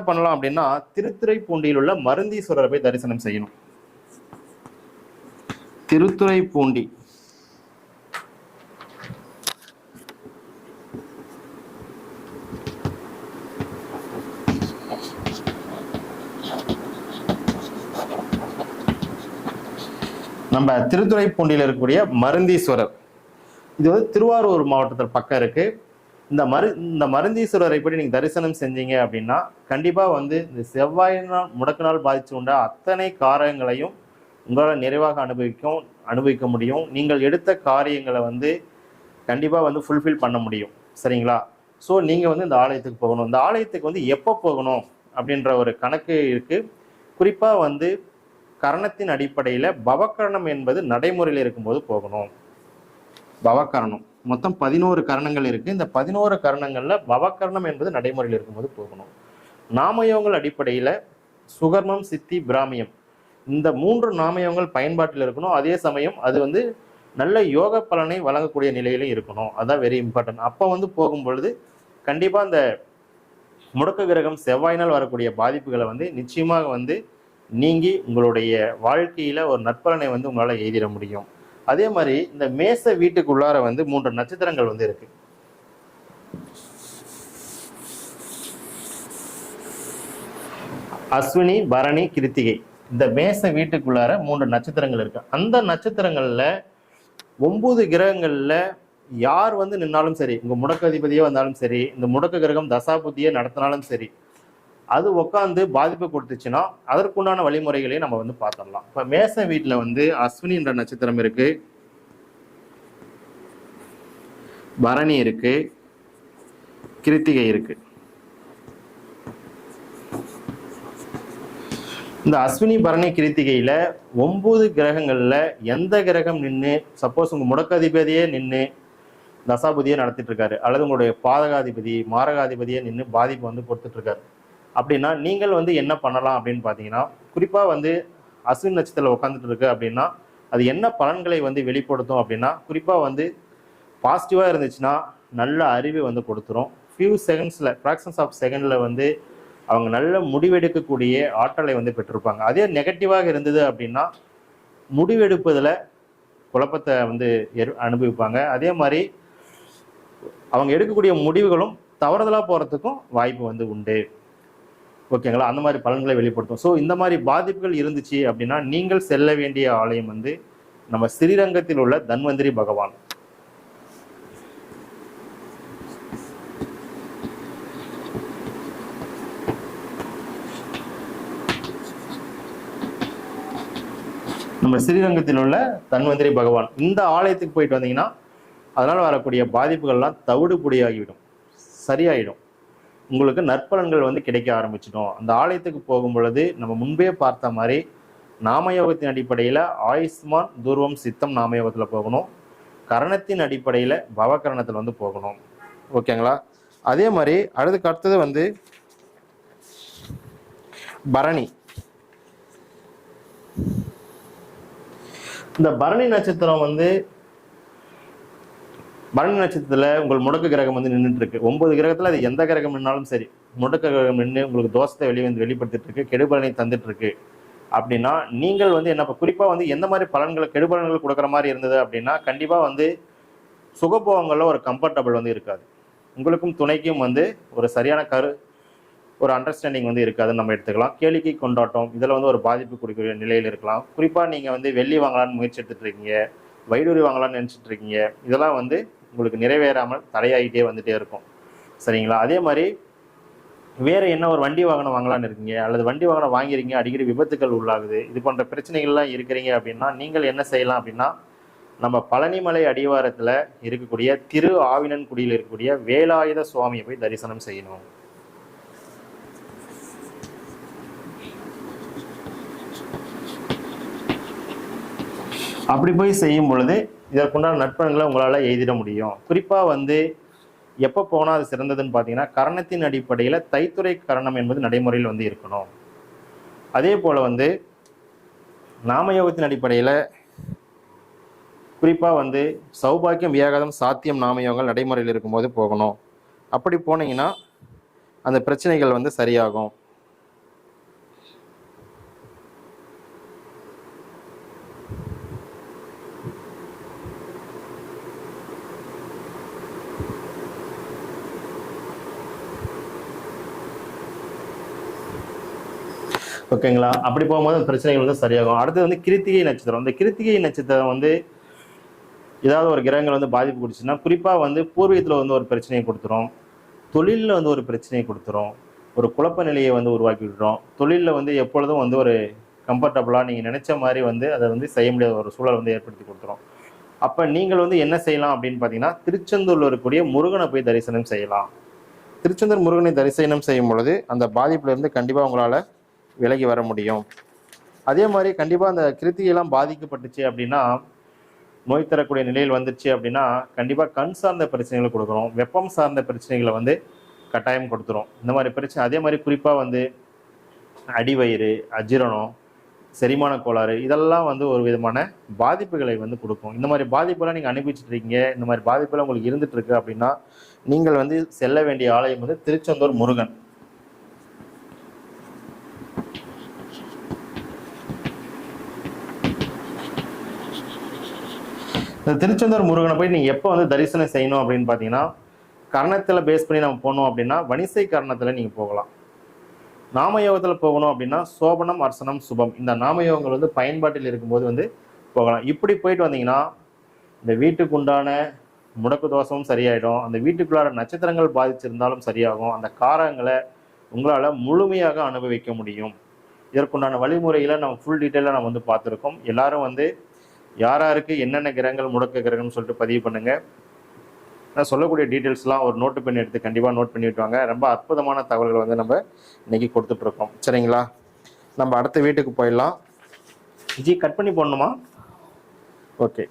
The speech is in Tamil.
பண்ணலாம் அப்படின்னா திருத்துறைப்பூண்டியில் உள்ள மருந்தீஸ்வரரை போய் தரிசனம் செய்யணும். திருத்துறைப்பூண்டி நம்ம திருத்துறைப்பூண்டியில் இருக்கக்கூடிய மருந்தீஸ்வரர், இது வந்து திருவாரூர் மாவட்டத்தில் பக்கம் இருக்கு. இந்த மருந்தீஸ்வரரை போய் நீங்க தரிசனம் செஞ்சீங்க அப்படின்னா கண்டிப்பா வந்து இந்த செவ்வாய் நாள் முடக்கு நாள் பாதிச்சு உண்ட அத்தனை காரியங்களையும் உங்களால் நிறைவாக அனுபவிக்க முடியும். நீங்கள் எடுத்த காரியங்களை வந்து கண்டிப்பா வந்து ஃபுல்ஃபில் பண்ண முடியும். சரிங்களா? ஸோ நீங்க வந்து இந்த ஆலயத்துக்கு போகணும். இந்த ஆலயத்துக்கு வந்து எப்போ போகணும் அப்படின்ற ஒரு கணக்கு இருக்கு. குறிப்பா வந்து கரணத்தின் அடிப்படையில் பவக்கரணம் என்பது நடைமுறையில் இருக்கும்போது போகணும். பவக்கரணம் மொத்தம் 11 கரணங்கள் இருக்கு. இந்த 11 கரணங்கள்ல பவக்கரணம் என்பது நடைமுறையில் இருக்கும்போது போகணும். நாமயோகங்கள் அடிப்படையில் சுகர்மம், சித்தி, பிராமியம் இந்த 3 நாமயோகங்கள் பயன்பாட்டில் இருக்கணும். அதே சமயம் அது வந்து நல்ல யோக பலனை வழங்கக்கூடிய நிலையிலும் இருக்கணும். அதான் வெரி இம்பார்ட்டன்ட். அப்போ வந்து போகும்பொழுது கண்டிப்பா இந்த முடக்க கிரகம் செவ்வாயினால் வரக்கூடிய பாதிப்புகளை வந்து நிச்சயமாக வந்து நீங்கி உங்களுடைய வாழ்க்கையில ஒரு நற்பலனை வந்து உங்களால எய்திட முடியும். அதே மாதிரி இந்த மேச வீட்டுக்குள்ளார வந்து 3 நட்சத்திரங்கள் வந்து இருக்கு. அஸ்வினி, பரணி, கிருத்திகை. இந்த மேச வீட்டுக்குள்ளார 3 நட்சத்திரங்கள் இருக்கு. அந்த நட்சத்திரங்கள்ல 9 கிரகங்கள்ல யார் வந்து நின்னாலும் சரி, உங்க முடக்க அதிபதியே வந்தாலும் சரி, இந்த முடக்க கிரகம் தசாபுத்தியே நடத்தினாலும் சரி, அது உட்காந்து பாதிப்பு கொடுத்துச்சுன்னா அதற்குண்டான வழிமுறைகளையும் நம்ம வந்து பார்த்துடலாம். இப்ப மேச வீட்டுல வந்து அஸ்வினி என்ற நட்சத்திரம் இருக்கு, பரணி இருக்கு, கிருத்திகை இருக்கு. இந்த அஸ்வினி, பரணி, கிருத்திகையில 9 கிரகங்கள்ல எந்த கிரகம் நின்று சப்போஸ் உங்க முடக்காதிபதியே நின்று தசாபதியே நடத்திட்டு இருக்காரு, அல்லது உங்களுடைய பாதகாதிபதி மாரகாதிபதியே நின்று பாதிப்பு வந்து கொடுத்துட்டு இருக்காரு அப்படின்னா நீங்கள் வந்து என்ன பண்ணலாம் அப்படின்னு பார்த்தீங்கன்னா, குறிப்பா வந்து அஸ்வினி நட்சத்திரத்தில் உட்காந்துட்டு இருக்கு அப்படின்னா அது என்ன பலன்களை வந்து வெளிப்படுத்தும் அப்படின்னா, குறிப்பா வந்து பாசிட்டிவா இருந்துச்சுன்னா நல்ல அறிவை வந்து கொடுத்துரும். ஃபியூ செகண்ட்ஸ்ல, ஃப்ராக்ஷன்ஸ் ஆஃப் செகண்ட்ல வந்து அவங்க நல்ல முடிவெடுக்கக்கூடிய ஆற்றலை வந்து பெற்றிருப்பாங்க. அதே நெகட்டிவாக இருந்தது அப்படின்னா முடிவெடுப்பதில் குழப்பத்தை வந்து அனுபவிப்பாங்க. அதே மாதிரி அவங்க எடுக்கக்கூடிய முடிவுகளும் தவறுதலாக போகிறதுக்கும் வாய்ப்பு வந்து உண்டு. ஓகேங்களா? அந்த மாதிரி பலன்களை வெளிப்படுத்தும். ஸோ இந்த மாதிரி பாதிப்புகள் இருந்துச்சு அப்படின்னா நீங்கள் செல்ல வேண்டிய ஆலயம் வந்து நம்ம ஸ்ரீரங்கத்தில் உள்ள தன்வந்திரி பகவான். நம்ம ஸ்ரீரங்கத்தில் உள்ள தன்வந்திரி பகவான் இந்த ஆலயத்துக்கு போயிட்டு வந்தீங்கன்னா அதனால வரக்கூடிய பாதிப்புகள்லாம் தவிடு பொடியாகிவிடும், சரியாயிடும். உங்களுக்கு நற்பலன்கள் வந்து கிடைக்க ஆரம்பிச்சிடும். அந்த ஆலயத்துக்கு போகும் பொழுது நம்ம முன்பே பார்த்த மாதிரி நாமயோகத்தின் அடிப்படையில் ஆயுஷ்மான், தூர்வம், சித்தம் நாமயோகத்தில் போகணும். கரணத்தின் அடிப்படையில் பவகரணத்தில் வந்து போகணும். ஓகேங்களா? அதே மாதிரி அடுத்தது வந்து பரணி. இந்த பரணி நட்சத்திரம் வந்து பரணி நட்சத்திரத்தில் உங்கள் முடக்கு கிரகம் வந்து நின்றுட்டு இருக்கு. 9 கிரகத்தில் அது எந்த கிரகம் நின்னாலும் சரி, முடக்க கிரகம் நின்று உங்களுக்கு தோஷத்தை வெளிப்படுத்திட்டு இருக்கு, கெடுபலனை தந்துட்டு இருக்கு அப்படின்னா நீங்கள் வந்து என்ன குறிப்பா வந்து எந்த மாதிரி பலன்களை கெடுபலன்கள் கொடுக்குற மாதிரி இருந்தது அப்படின்னா கண்டிப்பா வந்து சுகபோகங்கள்ல ஒரு கம்ஃபர்டபுள் வந்து இருக்காது. உங்களுக்கும் துணைக்கும் வந்து ஒரு சரியான ஒரு அண்டர்ஸ்டாண்டிங் வந்து இருக்காதுன்னு நம்ம எடுத்துக்கலாம். கேளிக்கை கொண்டாட்டம் இதில் வந்து ஒரு பாதிப்பு கொடுக்கக்கூடிய நிலையில் இருக்கலாம். குறிப்பாக நீங்கள் வந்து வெள்ளி வாங்கலான்னு முயற்சி எடுத்துட்டு இருக்கீங்க, வைடூரி வாங்கலாம்னு நினச்சிட்டு இருக்கீங்க, இதெல்லாம் வந்து உங்களுக்கு நிறைவேறாமல் தடையாகிட்டே வந்துட்டே இருக்கும். சரிங்களா? அதே மாதிரி வேற என்ன ஒரு வண்டி வாகனம் வாங்கலான்னு இருக்கீங்க, அல்லது வண்டி வாகனம் வாங்கிறீங்க, அடிக்கடி விபத்துக்கள் உள்ளாகுது, இது போன்ற பிரச்சனைகள்லாம் இருக்கிறீங்க அப்படின்னா நீங்கள் என்ன செய்யலாம் அப்படின்னா நம்ம பழனிமலை அடிவாரத்தில் இருக்கக்கூடிய திரு ஆவினன்குடியில் இருக்கக்கூடிய வேலாயுத சுவாமியை போய் தரிசனம் செய்யணும். அப்படி போய் செய்யும் பொழுது இதற்குண்டான நற்பலன்களை உங்களால் எய்திட முடியும். குறிப்பாக வந்து எப்போ போனால் அது சிறந்ததுன்னு பார்த்தீங்கன்னா கரணத்தின் அடிப்படையில் தைத்துறை கரணம் என்பது நடைமுறையில் வந்து இருக்கணும். அதே போல் வந்து நாமயோகத்தின் அடிப்படையில் குறிப்பாக வந்து சௌபாக்கியம், வியாகாதம், சாத்தியம் நாமயோகங்கள் நடைமுறையில் இருக்கும்போது போகணும். அப்படி போனீங்கன்னா அந்த பிரச்சனைகள் வந்து சரியாகும். ஓகேங்களா? அப்படி போகும்போது அந்த பிரச்சனைகள் வந்து சரியாகும். அடுத்து வந்து கிருத்திகை நட்சத்திரம். இந்த கிருத்திகை நட்சத்திரம் வந்து ஏதாவது ஒரு கிரகங்கள் வந்து பாதிப்பு கொடுத்துச்சுன்னா, குறிப்பா வந்து பூர்வீகத்துல வந்து ஒரு பிரச்சனையை கொடுத்துரும். தொழில்ல வந்து ஒரு பிரச்சனையை கொடுத்துரும். ஒரு குழப்ப நிலையை வந்து உருவாக்கி விட்டுரும். தொழில்ல வந்து எப்பொழுதும் வந்து ஒரு கம்ஃபர்டபுளா நீங்க நினைச்ச மாரி வந்து அத வந்து செய்ய முடியாத ஒரு சூழல் வந்து ஏற்படுத்தி கொடுத்துரும். அப்ப நீங்கள் வந்து என்ன செய்யலாம் அப்படின்னு பார்த்தீங்கன்னா, திருச்செந்தூர்ல இருக்கக்கூடிய முருகனை போய் தரிசனம் செய்யலாம். திருச்செந்தூர் முருகனை தரிசனம் செய்யும் பொழுது, அந்த பாதிப்புல இருந்து கண்டிப்பா உங்களால விலகி வர முடியும். அதே மாரி கண்டிப்பா அந்த கிருத்திகைலாம் பாதிக்கப்பட்டுச்சு அப்படின்னா, நோய் தரக்கூடிய நிலையில் வந்துருச்சு அப்படின்னா, கண்டிப்பா கண் சார்ந்த பிரச்சனைகள குடுக்குறோம். வெப்பம் சார்ந்த பிரச்சனைகள வந்து கட்டாயம் கொடுத்துரும். இந்த மாரி பிரச்சனை அதே மாரி குறிப்பா வந்து அடிவயிறு, அஜீரணம், செரிமான கோளாறு இதெல்லாம் வந்து ஒரு விதமான பாதிப்புகளை வந்து குடுக்கும். இந்த மாரி பாதிப்பெல்லாம் நீங்க அனுபவிச்சுட்டு இருக்கீங்க. இந்த மாரி பாதிப்பெல்லாம் உங்களுக்கு இருந்துட்டு இருக்கு அப்படின்னா, நீங்கள் வந்து செல்ல வேண்டிய ஆலயம் வந்து திருச்செந்தூர் முருகன். இந்த திருச்செந்தூர் முருகனை போய் நீங்க எப்போ வந்து தரிசனம் செய்யணும் அப்படின்னு பார்த்தீங்கன்னா, கர்ணத்தில பேஸ் பண்ணி நம்ம போனோம் அப்படின்னா, வணிசை கர்ணத்தில நீங்க போகலாம். நாமயோகத்துல போகணும் அப்படின்னா, சோபனம், அர்சனம், சுபம் இந்த நாமயோகங்கள் வந்து பயன்பாட்டில் இருக்கும்போது வந்து போகலாம். இப்படி போயிட்டு வந்தீங்கன்னா, இந்த வீட்டுக்கு உண்டான முடக்கு தோஷமும் சரியாயிடும். அந்த வீட்டுக்குள்ளார நட்சத்திரங்கள் பாதிச்சிருந்தாலும் சரியாகும். அந்த காரகங்கள உங்களால முழுமையாக அனுபவிக்க முடியும். இதற்குண்டான வழிமுறைகள நம்ம ஃபுல் டீட்டெயிலா நம்ம வந்து பார்த்துருக்கோம். எல்லாரும் வந்து யார் யாருக்கு என்னென்ன கிரகங்கள் முடக்க கிரகம்னு சொல்லிட்டு பதிவு பண்ணுங்க. நான் சொல்லக்கூடிய டீட்டெயில்ஸ்லாம் ஒரு நோட்டு பென் எடுத்து கண்டிப்பாக நோட் பண்ணிட்டு வாங்க. ரொம்ப அற்புதமான தகவல்கள் வந்து நம்ம இன்னைக்கு கொடுத்துட்ருக்கோம். சரிங்களா? நம்ம அடுத்த வீட்டுக்கு போயிடலாம். ஜி கட் பண்ணி போடணுமா? ஓகே.